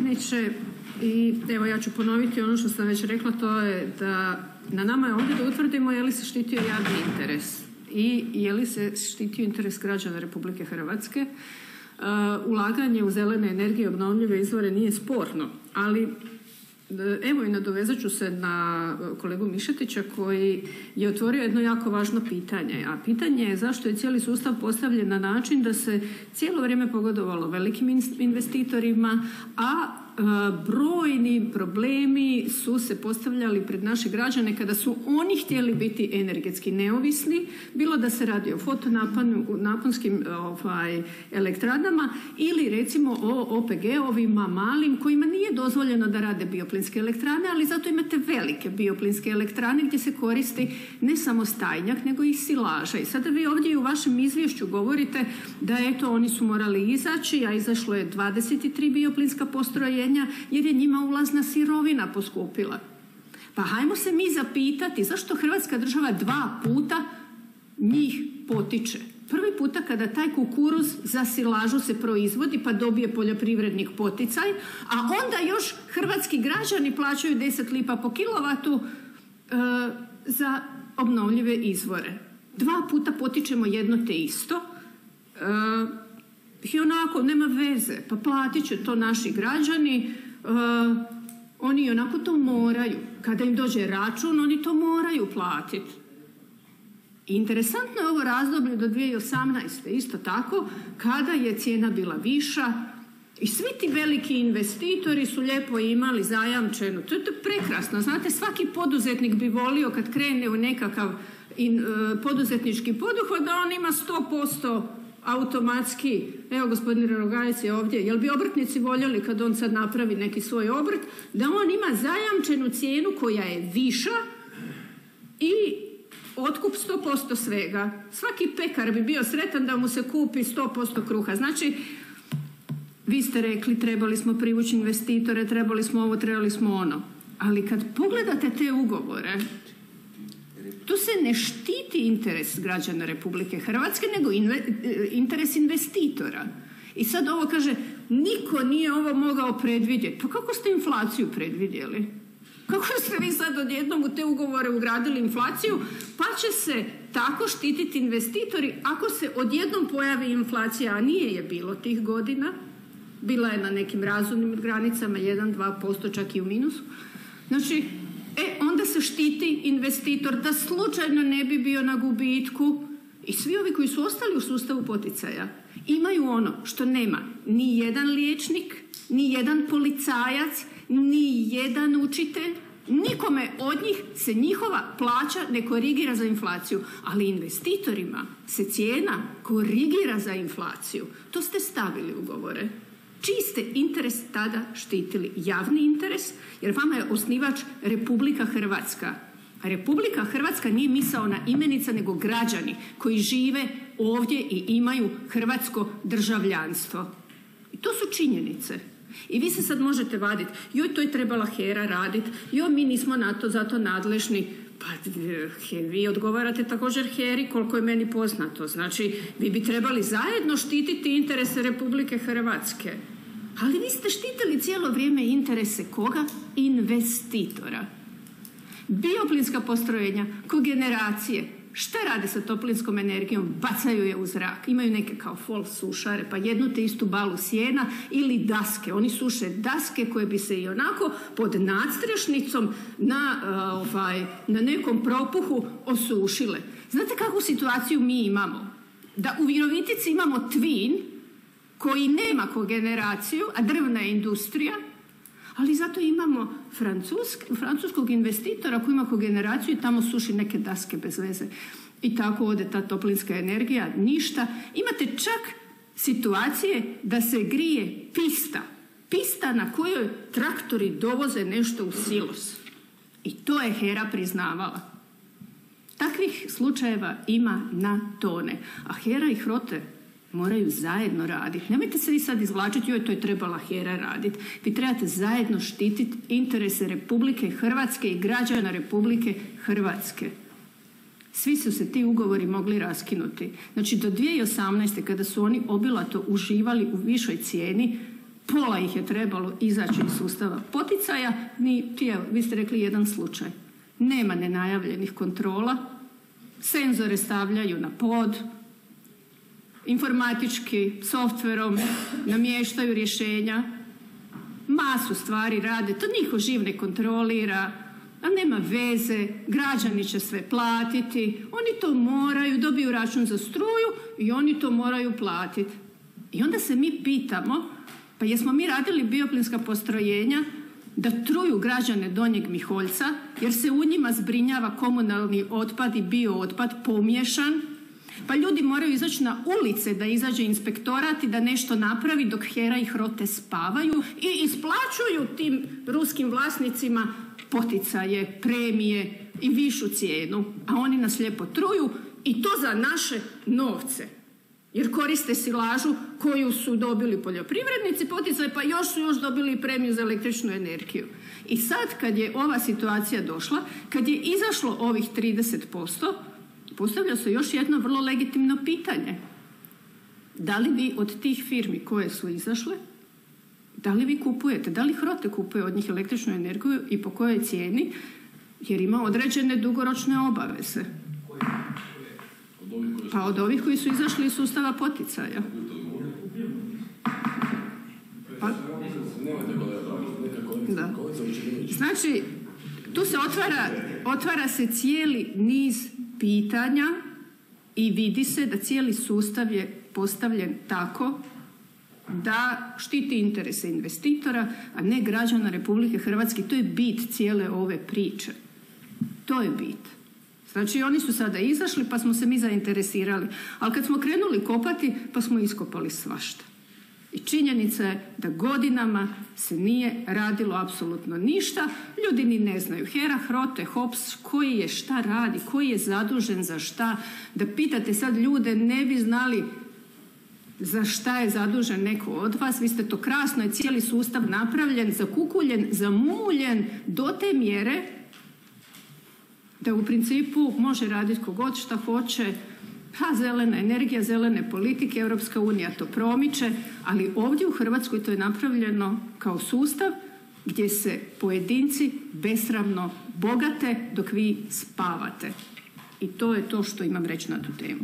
predsjedniče. I evo ja ću ponoviti ono što sam već rekla, to je da na nama je ovdje da utvrdimo je li se štitio javni interes i je li se štitio interes građana Republike Hrvatske. Ulaganje u zelene energije, obnovljive izvore nije sporno, ali evo i nadovezat ću se na kolegu Mišetića koji je otvorio jedno jako važno pitanje, a pitanje je zašto je cijeli sustav postavljen na način da se cijelo vrijeme pogodovalo velikim investitorima, a brojni problemi su se postavljali pred naše građane kada su oni htjeli biti energetski neovisni, bilo da se radi o fotonaponskim elektranama ili recimo o OPG-ovima malim kojima nije dozvoljeno da rade bioplinske elektrane, ali zato imate velike bioplinske elektrane gdje se koristi ne samo stajnjak nego i silaža. I sada vi ovdje u vašem izvješću govorite da eto oni su morali izaći, a izašlo je 23 bioplinska postrojenja jer je njima ulazna sirovina poskupila. Pa hajmo se mi zapitati zašto Hrvatska država 2 puta njih potiče. Prvi puta kada taj kukuruz za silažu se proizvodi pa dobije poljoprivrednik poticaj, a onda još hrvatski građani plaćaju 10 lipa po kilovatu za obnovljive izvore. 2 puta potičemo jedno te isto. I onako, nema veze, pa platit će to naši građani, oni onako to moraju. Kada im dođe račun, oni to moraju platiti. Interesantno je ovo razdoblje do 2018. Isto tako, kada je cijena bila viša i svi ti veliki investitori su lijepo imali zajamčenu. To je prekrasno. Znate, svaki poduzetnik bi volio kad krene u nekakav poduzetnički poduhvat da on ima 100% automatski, evo gospodin Ranogajec je ovdje, jel bi obrtnici voljeli kad on sad napravi neki svoj obrt, da on ima zajamčenu cijenu koja je viša i otkup 100% svega. Svaki pekar bi bio sretan da mu se kupi 100% kruha. Znači, vi ste rekli trebali smo privući investitore, trebali smo ovo, trebali smo ono. Ali kad pogledate te ugovore, tu se ne štiti interes građana Republike Hrvatske, nego interes investitora. I sad ovo kaže, niko nije ovo mogao predvidjeti. Pa kako ste inflaciju predvidjeli? Kako ste vi sad odjednom u te ugovore ugradili inflaciju, pa će se tako štititi investitori ako se odjednom pojavi inflacija, a nije je bilo tih godina, bila je na nekim razumnim granicama, 1-2%, čak i u minusu. Znači, onda se štiti investitor da slučajno ne bi bio na gubitku i svi ovi koji su ostali u sustavu poticaja imaju ono što nema ni jedan liječnik, ni jedan policajac, ni jedan učitelj, nikome od njih se njihova plaća ne korigira za inflaciju, ali investitorima se cijena korigira za inflaciju. To ste stavili u ugovore. Čiji ste interes tada štitili? Javni interes, jer vama je osnivač Republika Hrvatska. A Republika Hrvatska nije misaona imenica, nego građani koji žive ovdje i imaju hrvatsko državljanstvo. I to su činjenice. I vi se sad možete vaditi, joj, to je trebala HERA raditi, joj, mi nismo na to zato nadležni. Pa vi odgovarate također HERI koliko je meni poznato. Znači, vi bi trebali zajedno štititi interese Republike Hrvatske. Ali vi ste štitili cijelo vrijeme interese koga? Investitora. Bioplinska postrojenja, kogeneracije, šta rade sa toplinskom energijom? Bacaju je u zrak. Imaju neke kao fol sušare, pa jednu te istu balu sjena ili daske. Oni suše daske koje bi se i onako pod nadstrešnicom na nekom propuhu osušile. Znate kakvu situaciju mi imamo? Da u Virovitici imamo Twin koji nema kogeneraciju, a drvna je industrija, ali zato imamo francuskog investitora koji ima kogeneraciju i tamo suši neke daske bez veze. I tako ode ta toplinska energija, ništa. Imate čak situacije da se grije pista na kojoj traktori dovoze nešto u silos. I to je HERA priznavala. Takvih slučajeva ima na tone. A HERA i HROTE moraju zajedno raditi. Nemojte se vi sad izvlačiti, joj, to je trebala HERA raditi. Vi trebate zajedno štititi interese Republike Hrvatske i građana Republike Hrvatske. Svi su se ti ugovori mogli raskinuti. Znači, do 2018. kada su oni obilato uživali u višoj cijeni, pola ih je trebalo izaći iz sustava poticaja, vi ste rekli jedan slučaj. Nema nenajavljenih kontrola, senzore stavljaju na pod, informatički softverom namještaju rješenja, masu stvari rade, to niko živ ne kontrolira, a nema veze, građani će sve platiti, oni to moraju, dobiju račun za struju i oni to moraju platiti. I onda se mi pitamo, pa jesmo mi radili bioplinska postrojenja da truju građane Donjeg Miholjca, jer se u njima zbrinjava komunalni otpad i biootpad pomiješan, pa ljudi moraju izaći na ulice da izađe inspektorat i da nešto napravi dok HERA i HROTE spavaju i isplaćuju tim ruskim vlasnicima poticaje, premije i višu cijenu, a oni nas lijepo truju i to za naše novce. Jer koriste silažu koju su dobili poljoprivrednici poticaje, pa još su dobili premiju za električnu energiju. I sad kad je ova situacija došla, kad je izašlo ovih 30%, postavlja se još jedno vrlo legitimno pitanje. Da li vi od tih firmi koje su izašle, da li vi kupujete, da li HROTE kupuje od njih električnu energiju i po kojoj cijeni, jer ima određene dugoročne obaveze? Pa od ovih koji su izašli iz sustava poticaja. Pa, da. Znači, tu se otvara se cijeli niz pitanja i vidi se da cijeli sustav je postavljen tako da štiti interese investitora, a ne građana Republike Hrvatske. To je bit cijele ove priče. To je bit. Znači, oni su sada izašli pa smo se mi zainteresirali. Ali kad smo krenuli kopati, pa smo iskopali svašta. I činjenica je da godinama se nije radilo apsolutno ništa. Ljudi ni ne znaju. HERA, HROTE, HOPS, koji je šta radi, koji je zadužen za šta. Da pitate sad ljude, ne bi znali za šta je zadužen neko od vas. Vi ste to krasno, je cijeli sustav napravljen, zakukuljen, zamuljen do te mjere da u principu može raditi kogod šta hoće. Zelena energija, zelene politike, Europska unija to promiče, ali ovdje u Hrvatskoj to je napravljeno kao sustav gdje se pojedinci besramno bogate dok vi spavate. I to je to što imam reći na tu temu.